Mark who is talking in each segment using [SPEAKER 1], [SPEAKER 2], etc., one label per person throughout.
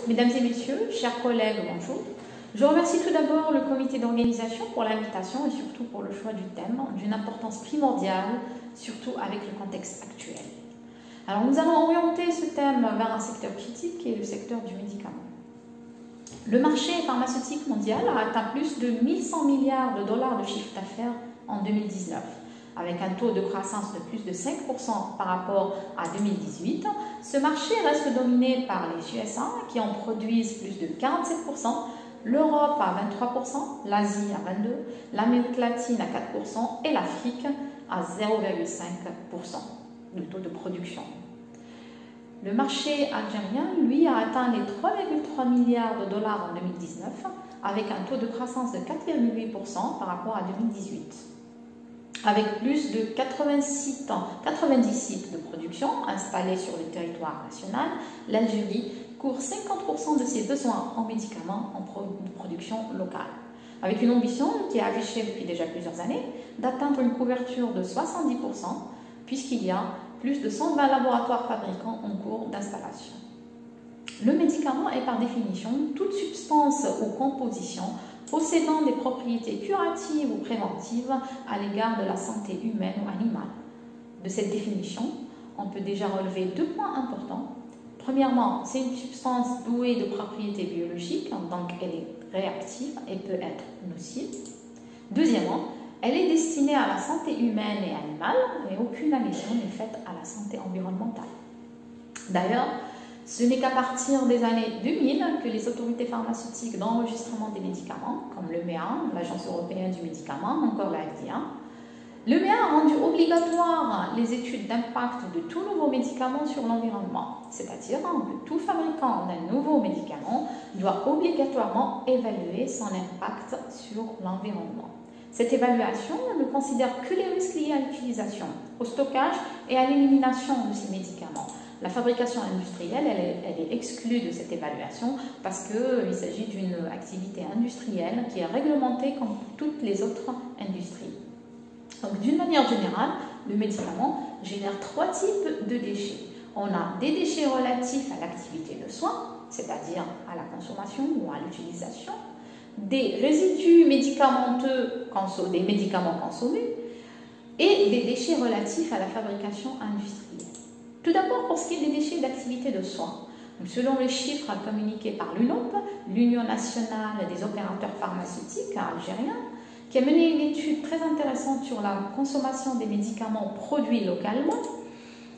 [SPEAKER 1] Mesdames et messieurs, chers collègues, bonjour. Je remercie tout d'abord le comité d'organisation pour l'invitation et surtout pour le choix du thème, d'une importance primordiale, surtout avec le contexte actuel. Alors nous allons orienter ce thème vers un secteur critique qui est le secteur du médicament. Le marché pharmaceutique mondial a atteint plus de 1100 milliards de dollars de chiffre d'affaires en 2019, avec un taux de croissance de plus de 5% par rapport à 2018. Ce marché reste dominé par les USA qui en produisent plus de 47%, l'Europe à 23%, l'Asie à 22%, l'Amérique latine à 4% et l'Afrique à 0,5% de taux de production. Le marché algérien, lui, a atteint les 3,3 milliards de dollars en 2019 avec un taux de croissance de 4,8% par rapport à 2018. Avec plus de 90 sites de production installés sur le territoire national, l'Algérie couvre 50% de ses besoins en médicaments en production locale, avec une ambition qui est affichée depuis déjà plusieurs années d'atteindre une couverture de 70%, puisqu'il y a plus de 120 laboratoires fabricants en cours d'installation. Le médicament est par définition toute substance ou composition possédant des propriétés curatives ou préventives à l'égard de la santé humaine ou animale. De cette définition, on peut déjà relever deux points importants. Premièrement, c'est une substance douée de propriétés biologiques, donc elle est réactive et peut être nocive. Deuxièmement, elle est destinée à la santé humaine et animale, et aucune adhésion n'est faite à la santé environnementale. D'ailleurs, ce n'est qu'à partir des années 2000 que les autorités pharmaceutiques d'enregistrement des médicaments, comme l'EMEA, l'Agence européenne du médicament, encore la FDA, l'EMEA a rendu obligatoire les études d'impact de tout nouveau médicament sur l'environnement, c'est-à-dire que tout fabricant d'un nouveau médicament doit obligatoirement évaluer son impact sur l'environnement. Cette évaluation ne considère que les risques liés à l'utilisation, au stockage et à l'élimination de ces médicaments. La fabrication industrielle, elle est exclue de cette évaluation parce qu'il s'agit d'une activité industrielle qui est réglementée comme toutes les autres industries. Donc, d'une manière générale, le médicament génère trois types de déchets. On a des déchets relatifs à l'activité de soin, c'est-à-dire à la consommation ou à l'utilisation, des résidus médicamenteux, des médicaments consommés, et des déchets relatifs à la fabrication industrielle. Tout d'abord, pour ce qui est des déchets d'activité de soins, selon les chiffres communiqués par l'UNOP, l'Union nationale des opérateurs pharmaceutiques algériens, qui a mené une étude très intéressante sur la consommation des médicaments produits localement,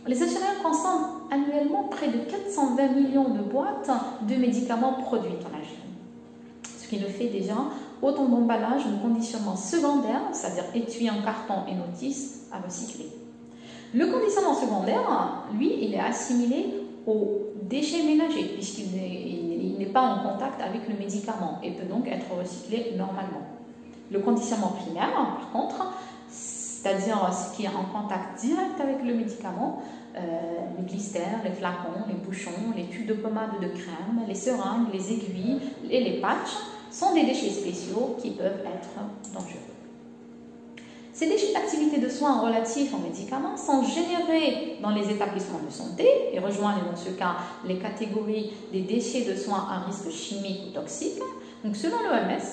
[SPEAKER 1] les Algériens consomment annuellement près de 420 millions de boîtes de médicaments produits en Algérie, ce qui nous fait déjà autant d'emballages de conditionnement secondaire, c'est-à-dire étui en carton et notices à recycler. Le conditionnement secondaire, lui, il est assimilé aux déchets ménagers puisqu'il n'est pas en contact avec le médicament et peut donc être recyclé normalement. Le conditionnement primaire, par contre, c'est-à-dire ce qui est en contact direct avec le médicament, les blisters, les flacons, les bouchons, les tubes de pommade de crème, les seringues, les aiguilles et les patchs, sont des déchets spéciaux qui peuvent être dangereux. Ces déchets d'activité de soins relatifs aux médicaments sont générés dans les établissements de santé et rejoignent dans ce cas les catégories des déchets de soins à risque chimique ou toxique. Donc, selon l'OMS,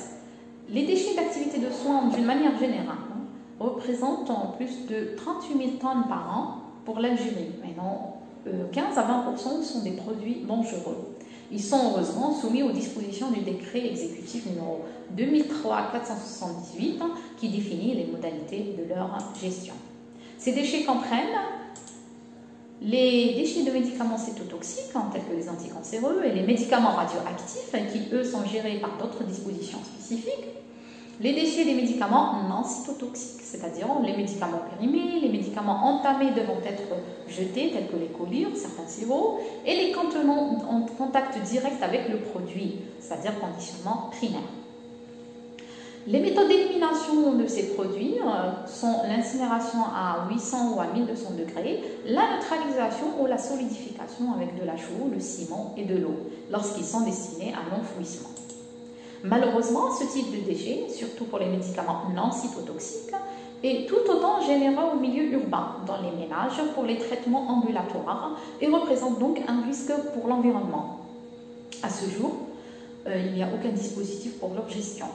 [SPEAKER 1] les déchets d'activité de soins, d'une manière générale, représentent plus de 38 000 tonnes par an pour l'Algérie. Maintenant, 15 à 20% sont des produits dangereux. Ils sont heureusement soumis aux dispositions du décret exécutif numéro 2003-478 qui définit les modalités de leur gestion. Ces déchets comprennent les déchets de médicaments cétotoxiques, tels que les anticancéreux, et les médicaments radioactifs, qui eux sont gérés par d'autres dispositions spécifiques. Les déchets des médicaments non cytotoxiques, c'est-à-dire les médicaments périmés, les médicaments entamés devant être jetés, tels que les collyres, certains sirops, et les contenants en contact direct avec le produit, c'est-à-dire conditionnement primaire. Les méthodes d'élimination de ces produits sont l'incinération à 800 ou à 1200 degrés, la neutralisation ou la solidification avec de la chaux, le ciment et de l'eau, lorsqu'ils sont destinés à l'enfouissement. Malheureusement, ce type de déchets, surtout pour les médicaments non cytotoxiques, est tout autant généreux au milieu urbain, dans les ménages, pour les traitements ambulatoires et représente donc un risque pour l'environnement. À ce jour, il n'y a aucun dispositif pour leur gestion.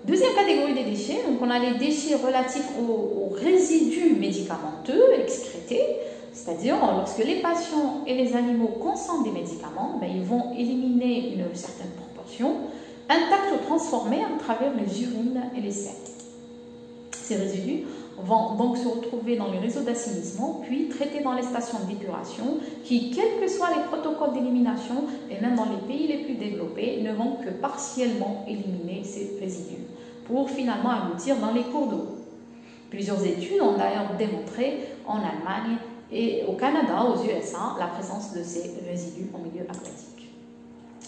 [SPEAKER 1] Deuxième catégorie des déchets, donc on a les déchets relatifs aux résidus médicamenteux excrétés, c'est-à-dire lorsque les patients et les animaux consomment des médicaments, ils vont éliminer une certaine proportion, intacts ou transformés à travers les urines et les selles. Ces résidus vont donc se retrouver dans les réseaux d'assainissement, puis traités dans les stations d'épuration, qui, quels que soient les protocoles d'élimination, et même dans les pays les plus développés, ne vont que partiellement éliminer ces résidus, pour finalement aboutir dans les cours d'eau. Plusieurs études ont d'ailleurs démontré en Allemagne et au Canada, aux USA, la présence de ces résidus en milieu aquatique.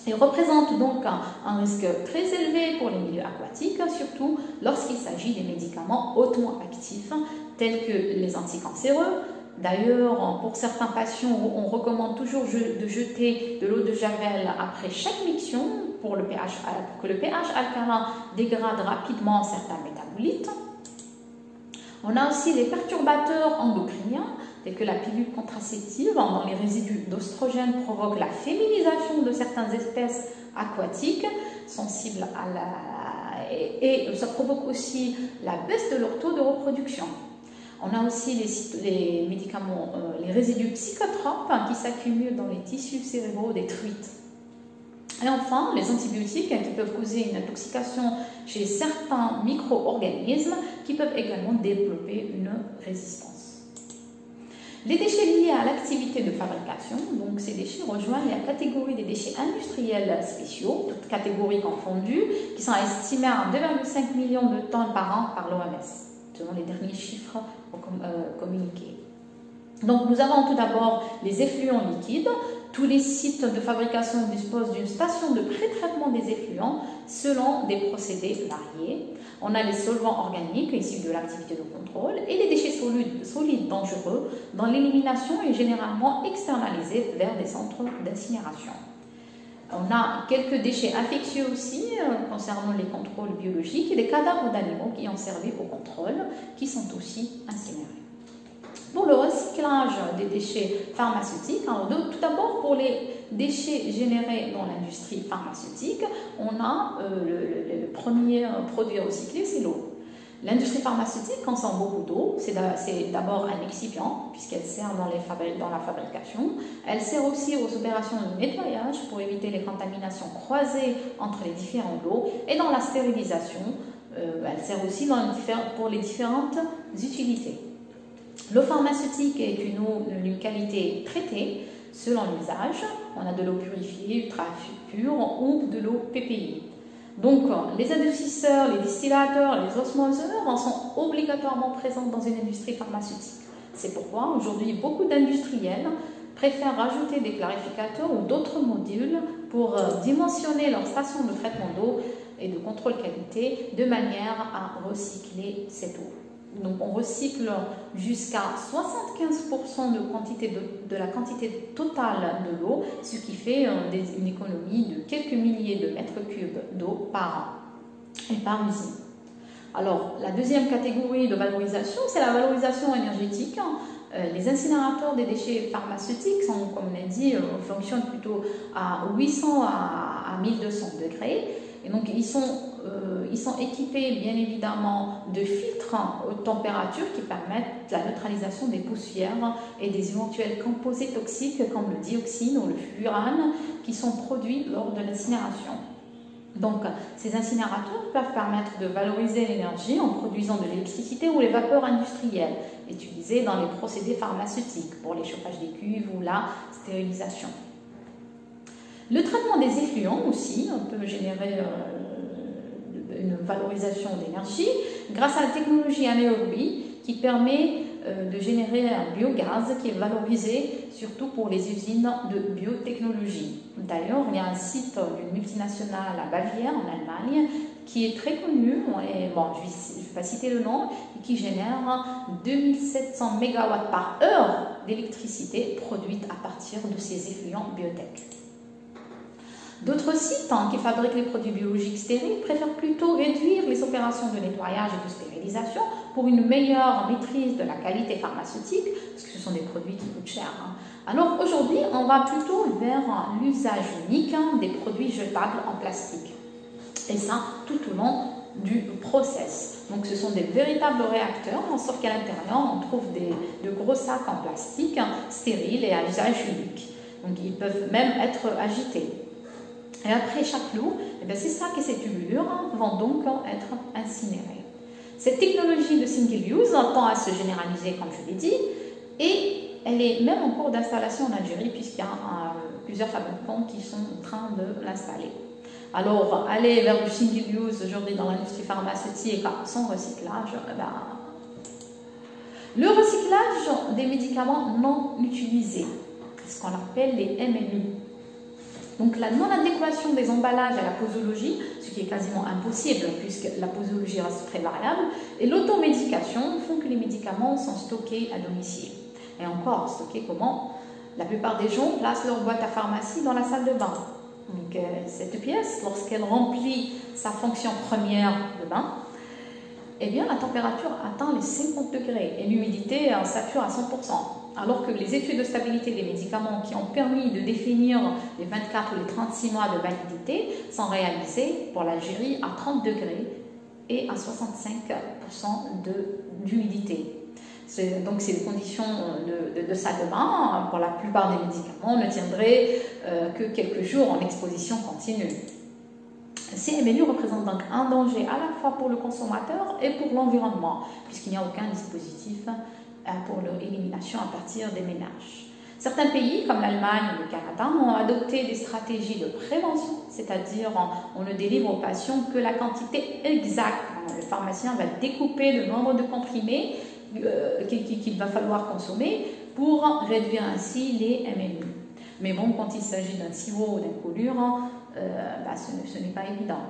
[SPEAKER 1] Ils représentent donc un risque très élevé pour les milieux aquatiques, surtout lorsqu'il s'agit des médicaments hautement actifs, tels que les anticancéreux. D'ailleurs, pour certains patients, on recommande toujours de jeter de l'eau de javel après chaque miction pour que le pH alcalin dégrade rapidement certains métabolites. On a aussi les perturbateurs endocriniens, tels que la pilule contraceptive, dont les résidus d'oestrogène provoquent la féminisation de certaines espèces aquatiques sensibles et ça provoque aussi la baisse de leur taux de reproduction. On a aussi les médicaments, les résidus psychotropes qui s'accumulent dans les tissus cérébraux des truites. Et enfin, les antibiotiques qui peuvent causer une intoxication chez certains micro-organismes qui peuvent également développer une résistance. Les déchets liés à l'activité de fabrication, donc ces déchets rejoignent la catégorie des déchets industriels spéciaux, toutes catégories confondues, qui sont estimés à 2,5 millions de tonnes par an par l'OMS, selon les derniers chiffres communiqués. Donc nous avons tout d'abord les effluents liquides. Tous les sites de fabrication disposent d'une station de pré-traitement des effluents selon des procédés variés. On a les solvants organiques issus de l'activité de contrôle et les déchets solides dangereux dont l'élimination est généralement externalisée vers des centres d'incinération. On a quelques déchets infectieux aussi concernant les contrôles biologiques et des cadavres d'animaux qui ont servi au contrôle qui sont aussi incinérés. Pour le recyclage des déchets pharmaceutiques, alors tout d'abord pour les déchets générés dans l'industrie pharmaceutique, on a le premier produit recyclé, c'est l'eau. L'industrie pharmaceutique consomme beaucoup d'eau, c'est d'abord un excipient puisqu'elle sert dans la fabrication. Elle sert aussi aux opérations de nettoyage pour éviter les contaminations croisées entre les différents lots et dans la stérilisation, elle sert aussi pour les différentes utilités. L'eau pharmaceutique est une eau d'une qualité traitée selon l'usage. On a de l'eau purifiée, ultra pure ou de l'eau PPI. Donc, les adoucisseurs, les distillateurs, les osmoseurs sont obligatoirement présents dans une industrie pharmaceutique. C'est pourquoi aujourd'hui beaucoup d'industriels préfèrent rajouter des clarificateurs ou d'autres modules pour dimensionner leur station de traitement d'eau et de contrôle qualité de manière à recycler cette eau. Donc on recycle jusqu'à 75% de la quantité totale de l'eau, ce qui fait une économie de quelques milliers de mètres cubes d'eau par an et par usine. Alors la deuxième catégorie de valorisation, c'est la valorisation énergétique. Les incinérateurs des déchets pharmaceutiques sont, comme on l'a dit, fonctionnent plutôt à 800 à 1200 degrés. Et donc, ils sont équipés, bien évidemment, de filtres haute température qui permettent la neutralisation des poussières et des éventuels composés toxiques comme le dioxine ou le furane qui sont produits lors de l'incinération. Donc, ces incinérateurs peuvent permettre de valoriser l'énergie en produisant de l'électricité ou les vapeurs industrielles utilisées dans les procédés pharmaceutiques pour les chauffages des cuves ou la stérilisation. Le traitement des effluents aussi peut générer une valorisation d'énergie grâce à la technologie anaérobie qui permet de générer un biogaz qui est valorisé surtout pour les usines de biotechnologie. D'ailleurs, il y a un site d'une multinationale à Bavière, en Allemagne, qui est très connu, et bon, je ne vais pas citer le nom, et qui génère 2700 MW par heure d'électricité produite à partir de ces effluents biotech. D'autres sites qui fabriquent les produits biologiques stériles préfèrent plutôt réduire les opérations de nettoyage et de stérilisation pour une meilleure maîtrise de la qualité pharmaceutique, parce que ce sont des produits qui coûtent cher. Alors aujourd'hui, on va plutôt vers l'usage unique des produits jetables en plastique. Et ça, tout au long du process. Donc ce sont des véritables réacteurs, sauf qu'à l'intérieur, on trouve de gros sacs en plastique stériles et à usage unique. Donc ils peuvent même être agités. Et après chaque lot, ces sacs et ces tubulures vont donc être incinérés. Cette technologie de single use tend à se généraliser, comme je l'ai dit, et elle est même en cours d'installation en Algérie, puisqu'il y a plusieurs fabricants qui sont en train de l'installer. Alors, aller vers du single use aujourd'hui dans l'industrie pharmaceutique sans recyclage, le recyclage des médicaments non utilisés, ce qu'on appelle les MNU. Donc la non-adéquation des emballages à la posologie, ce qui est quasiment impossible puisque la posologie reste très variable, et l'automédication font que les médicaments sont stockés à domicile. Et encore, stockés comment? La plupart des gens placent leur boîte à pharmacie dans la salle de bain. Donc cette pièce, lorsqu'elle remplit sa fonction première de bain, eh bien la température atteint les 50 degrés et l'humidité sature à 100%. Alors que les études de stabilité des médicaments qui ont permis de définir les 24 ou les 36 mois de validité sont réalisées pour l'Algérie à 30 degrés et à 65% d'humidité. Donc c'est des conditions de salle de bain pour la plupart des médicaments ne tiendraient que quelques jours en exposition continue. Ces MNU représentent donc un danger à la fois pour le consommateur et pour l'environnement, puisqu'il n'y a aucun dispositif pour leur élimination à partir des ménages. Certains pays, comme l'Allemagne ou le Canada, ont adopté des stratégies de prévention, c'est-à-dire on ne délivre aux patients que la quantité exacte. Le pharmacien va découper le nombre de comprimés qu'il va falloir consommer pour réduire ainsi les MNU. Mais bon, quand il s'agit d'un sirop ou d'un colure, ce n'est pas évident.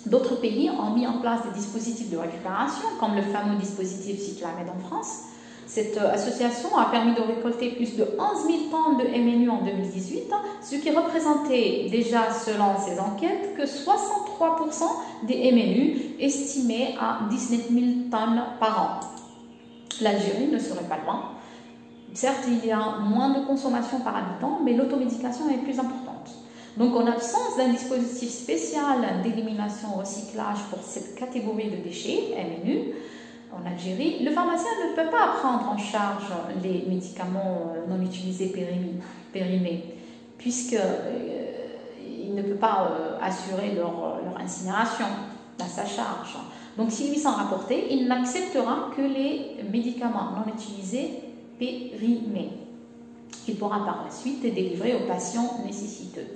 [SPEAKER 1] D'autres pays ont mis en place des dispositifs de récupération, comme le fameux dispositif Cyclamed en France. Cette association a permis de récolter plus de 11 000 tonnes de MNU en 2018, ce qui représentait déjà, selon ces enquêtes, que 63% des MNU estimés à 19 000 tonnes par an. L'Algérie ne serait pas loin. Certes, il y a moins de consommation par habitant, mais l'automédication est plus importante. Donc, en absence d'un dispositif spécial d'élimination-recyclage pour cette catégorie de déchets, MNU, en Algérie, le pharmacien ne peut pas prendre en charge les médicaments non utilisés périmés, puisqu'il ne peut pas assurer leur incinération à sa charge. Donc, s'ils lui sont rapportés, il n'acceptera que les médicaments non utilisés périmés. Il pourra par la suite délivrer aux patients nécessiteux.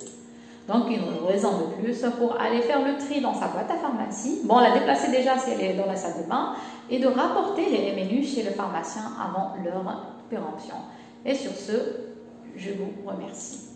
[SPEAKER 1] Donc, une raison de plus pour aller faire le tri dans sa boîte à pharmacie. Bon, la déplacer déjà si elle est dans la salle de bain et de rapporter les MNU chez le pharmacien avant leur péremption. Et sur ce, je vous remercie.